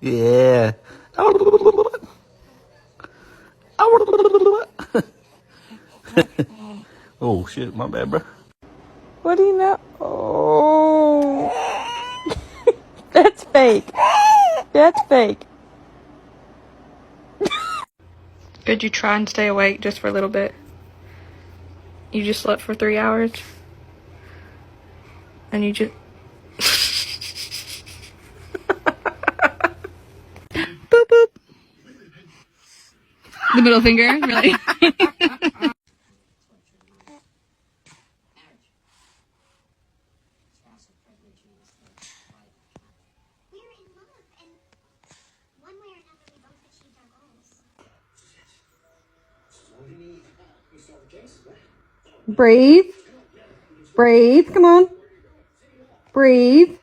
Yeah. Oh shit, my bad, bro. What do you know? Oh, that's fake. That's fake. Did you try and stay awake just for a little bit? You just slept for 3 hours? And you just... Boop, boop. The middle finger, really? Breathe. Breathe. Come on. Breathe.